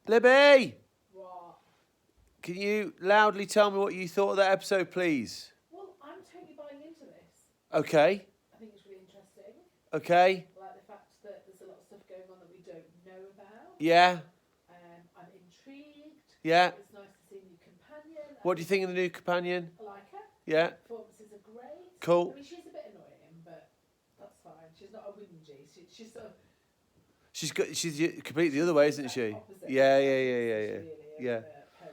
Libby! What? Can you loudly tell me what you thought of that episode, please? Well, I'm totally buying into this. Okay. I think it's really interesting. Okay. I like the fact that there's a lot of stuff going on that we don't know about. Yeah. I'm intrigued. Yeah. It's nice to see a new companion. What do you think of the new companion? I like her. Yeah. Performances are great. Cool. I mean, she's a bit annoying, but that's fine. She's not a whingy. She's sort of... She's completely the other way, isn't she? Opposite. Yeah. Really Yeah. Perry,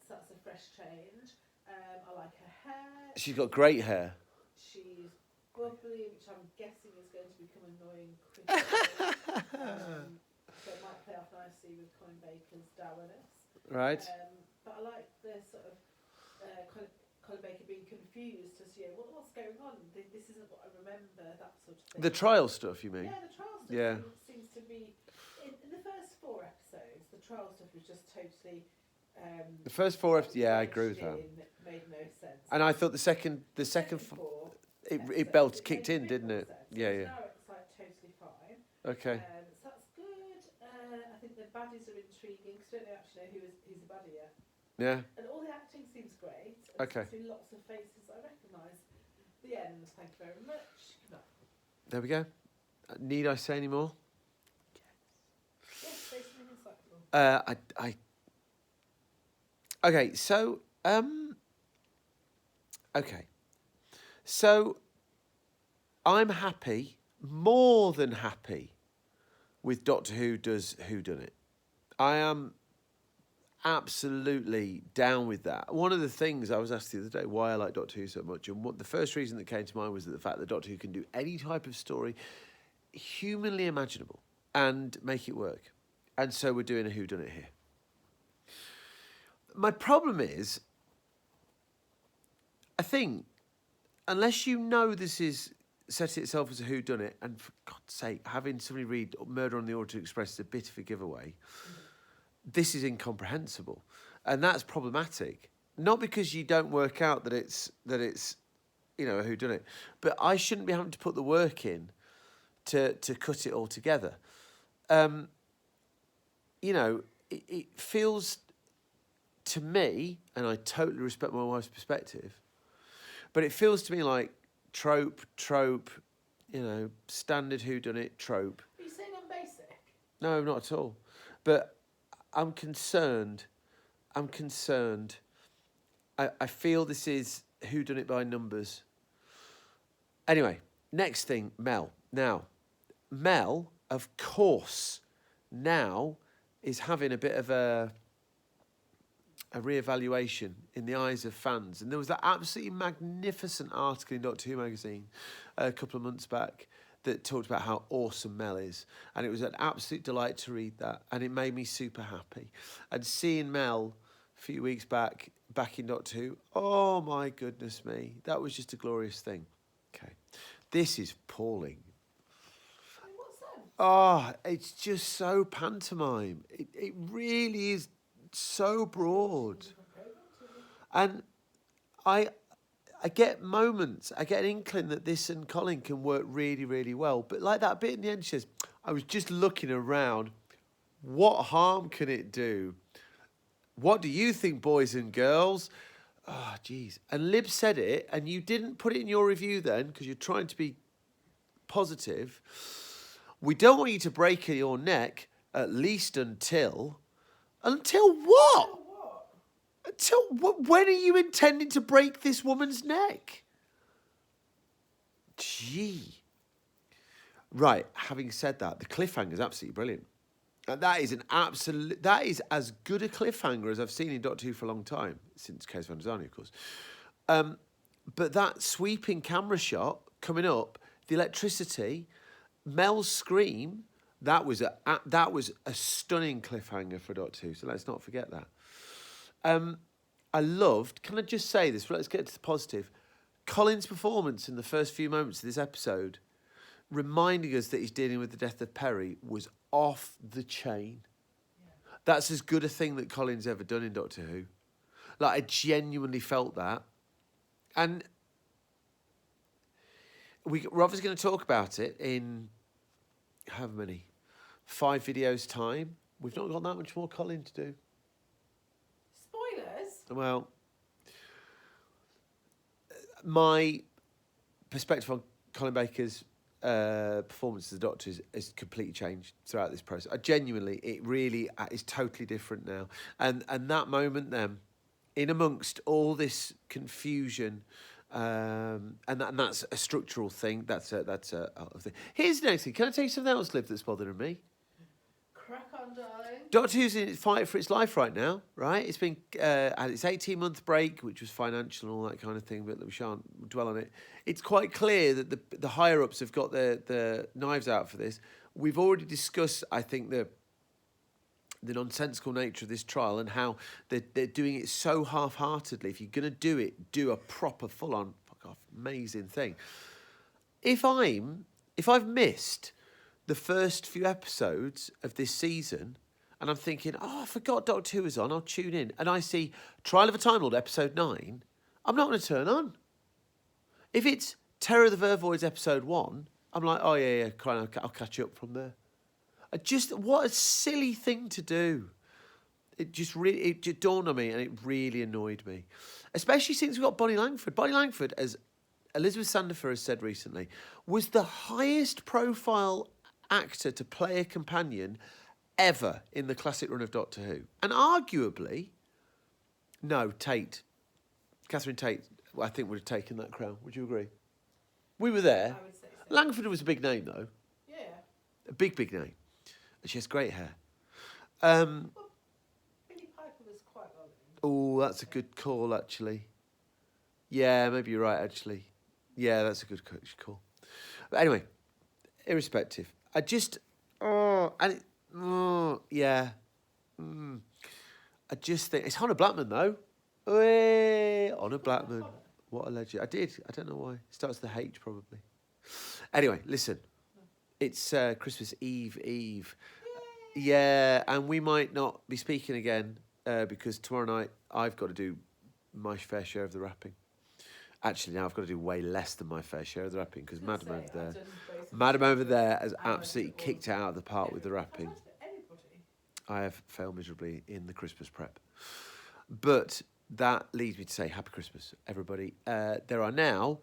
so that's a fresh change. I like her hair. She's got great hair. She's bubbly, which I'm guessing is going to become annoying quickly. So it might play off nicely with Colin Baker's dourness. Right. But I like the sort of Colin Baker being confused as to what's going on. This isn't what I remember. That sort of thing. The trial stuff, you mean? Yeah, the trial stuff. Yeah. Seems to be in the first 4 episodes. The trial stuff was just totally. The first 4 episodes, yeah, I agree with that. Made no sense. And I thought the second it kicked in, didn't it? Yeah. Now it's like totally fine. Okay. So that's good. I think the baddies are intriguing because I don't actually know who's a baddie yet. Yeah. And all the acting seems great. Okay. There's been lots of faces I recognise. The end. Thank you very much. No. There we go. Need I say any more? Yes, say something insightful. Okay, so I'm happy, more than happy, with Doctor Who does Whodunit. I am absolutely down with that. One of the things I was asked the other day why I like Doctor Who so much, and the first reason that came to mind was that the fact that Doctor Who can do any type of story humanly imaginable and make it work. And so we're doing a Whodunit here. My problem is, I think, unless you know this is setting itself as a whodunit, and for God's sake, having somebody read Murder on the Orient Express is a bit of a giveaway, this is incomprehensible. And that's problematic. Not because you don't work out that it's a whodunit, but I shouldn't be having to put the work in to cut it all together. It feels to me, and I totally respect my wife's perspective, but it feels to me like trope, standard whodunit trope. Are you saying I'm basic? No, not at all. But I'm concerned. I feel this is whodunit by numbers. Anyway, next thing, Mel. Now, Mel, of course, now is having a bit of a reevaluation in the eyes of fans. And there was that absolutely magnificent article in Doctor Who magazine a couple of months back that talked about how awesome Mel is. And it was an absolute delight to read that. And it made me super happy. And seeing Mel a few weeks back in Doctor Who, oh my goodness me, that was just a glorious thing. Okay. This is appalling. In what sense? Oh, it's just so pantomime. It really is so broad. And I get moments, I get an inkling that this and Colin can work really, really well. But like that bit in the end, she says, I was just looking around. What harm can it do? What do you think, boys and girls? Oh, geez. And Lib said it, and you didn't put it in your review then, because you're trying to be positive. We don't want you to break your neck, at least until... Until what? When are you intending to break this woman's neck? Gee. Right, having said that, the cliffhanger is absolutely brilliant. And that is as good a cliffhanger as I've seen in Doctor Who for a long time, since Case Van Zani, of course. But that sweeping camera shot coming up, the electricity, Mel's scream, that was a stunning cliffhanger for Doctor Who, so let's not forget that. I loved, can I just say this, let's get to the positive, Colin's performance in the first few moments of this episode, reminding us that he's dealing with the death of Perry, was off the chain. Yeah. That's as good a thing that Colin's ever done in Doctor Who. Like, I genuinely felt that. And we're obviously going to talk about it in, however many, 5 videos' time, We've not got that much more Colin to do. Spoilers? Well, my perspective on Colin Baker's performance as the Doctor has completely changed throughout this process. Genuinely, it really is totally different now. And that moment then, in amongst all this confusion, and that's a structural thing. That's a thing. Here's the next thing. Can I tell you something else, Liv, that's bothering me? Crack on, darling. Doctor Who's in its fight for its life right now, right? It's been had its 18-month break, which was financial and all that kind of thing, but we shan't dwell on it. It's quite clear that the higher-ups have got the knives out for this. We've already discussed, I think, the nonsensical nature of this trial and how they're doing it so half-heartedly. If you're going to do it, do a proper, full-on, fuck-off, amazing thing. If I've missed the first few episodes of this season, and I'm thinking, oh, I forgot Doctor Who was on, I'll tune in, and I see Trial of a Time Lord episode 9, I'm not going to turn on. If it's Terror of the Vervoids episode 1, I'm like, oh, yeah, I'll catch up from there. What a silly thing to do. It just dawned on me, and it really annoyed me. Especially since we've got Bonnie Langford. Bonnie Langford, as Elizabeth Sandifer has said recently, was the highest profile actor to play a companion ever in the classic run of Doctor Who. And arguably, no, Catherine Tate, I think would have taken that crown. Would you agree? We were there. I would say so. Langford was a big name, though. Yeah. A big, big name. And she has great hair. Well, Billy Piper was quite well. Oh, that's a good call, actually. Yeah, maybe you're right, actually. Yeah, that's a good call. But anyway, irrespective. I just... yeah. I just think... It's Hannah Blackman, though. Hannah Blackman. What a legend. I don't know why. Starts with the H, probably. Anyway, listen. It's Christmas Eve. Yeah, and we might not be speaking again because tomorrow night I've got to do my fair share of the wrapping. Actually, now I've got to do way less than my fair share of the wrapping because Madam over there has absolutely kicked it out of the park with the wrapping. I have failed miserably in the Christmas prep. But that leads me to say Happy Christmas, everybody. There are now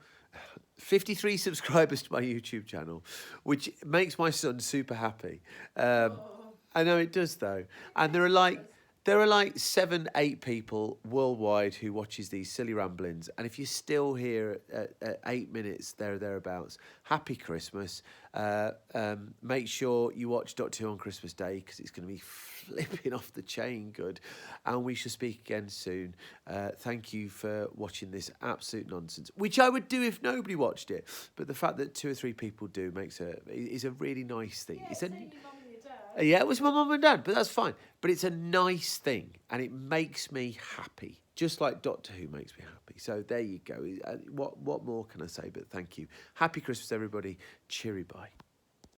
53 subscribers to my YouTube channel, which makes my son super happy. I know it does, though. And there are like 7-8 people worldwide who watches these silly ramblings. And if you're still here at 8 minutes, thereabouts, happy Christmas. Make sure you watch Doctor Who on Christmas Day because it's going to be flipping off the chain good. And we shall speak again soon. Thank you for watching this absolute nonsense, which I would do if nobody watched it. But the fact that 2 or 3 people do is a really nice thing. Yeah, it was my mum and dad, but that's fine. But it's a nice thing, and it makes me happy, just like Doctor Who makes me happy. So there you go. What more can I say? But thank you. Happy Christmas, everybody. Cheery bye.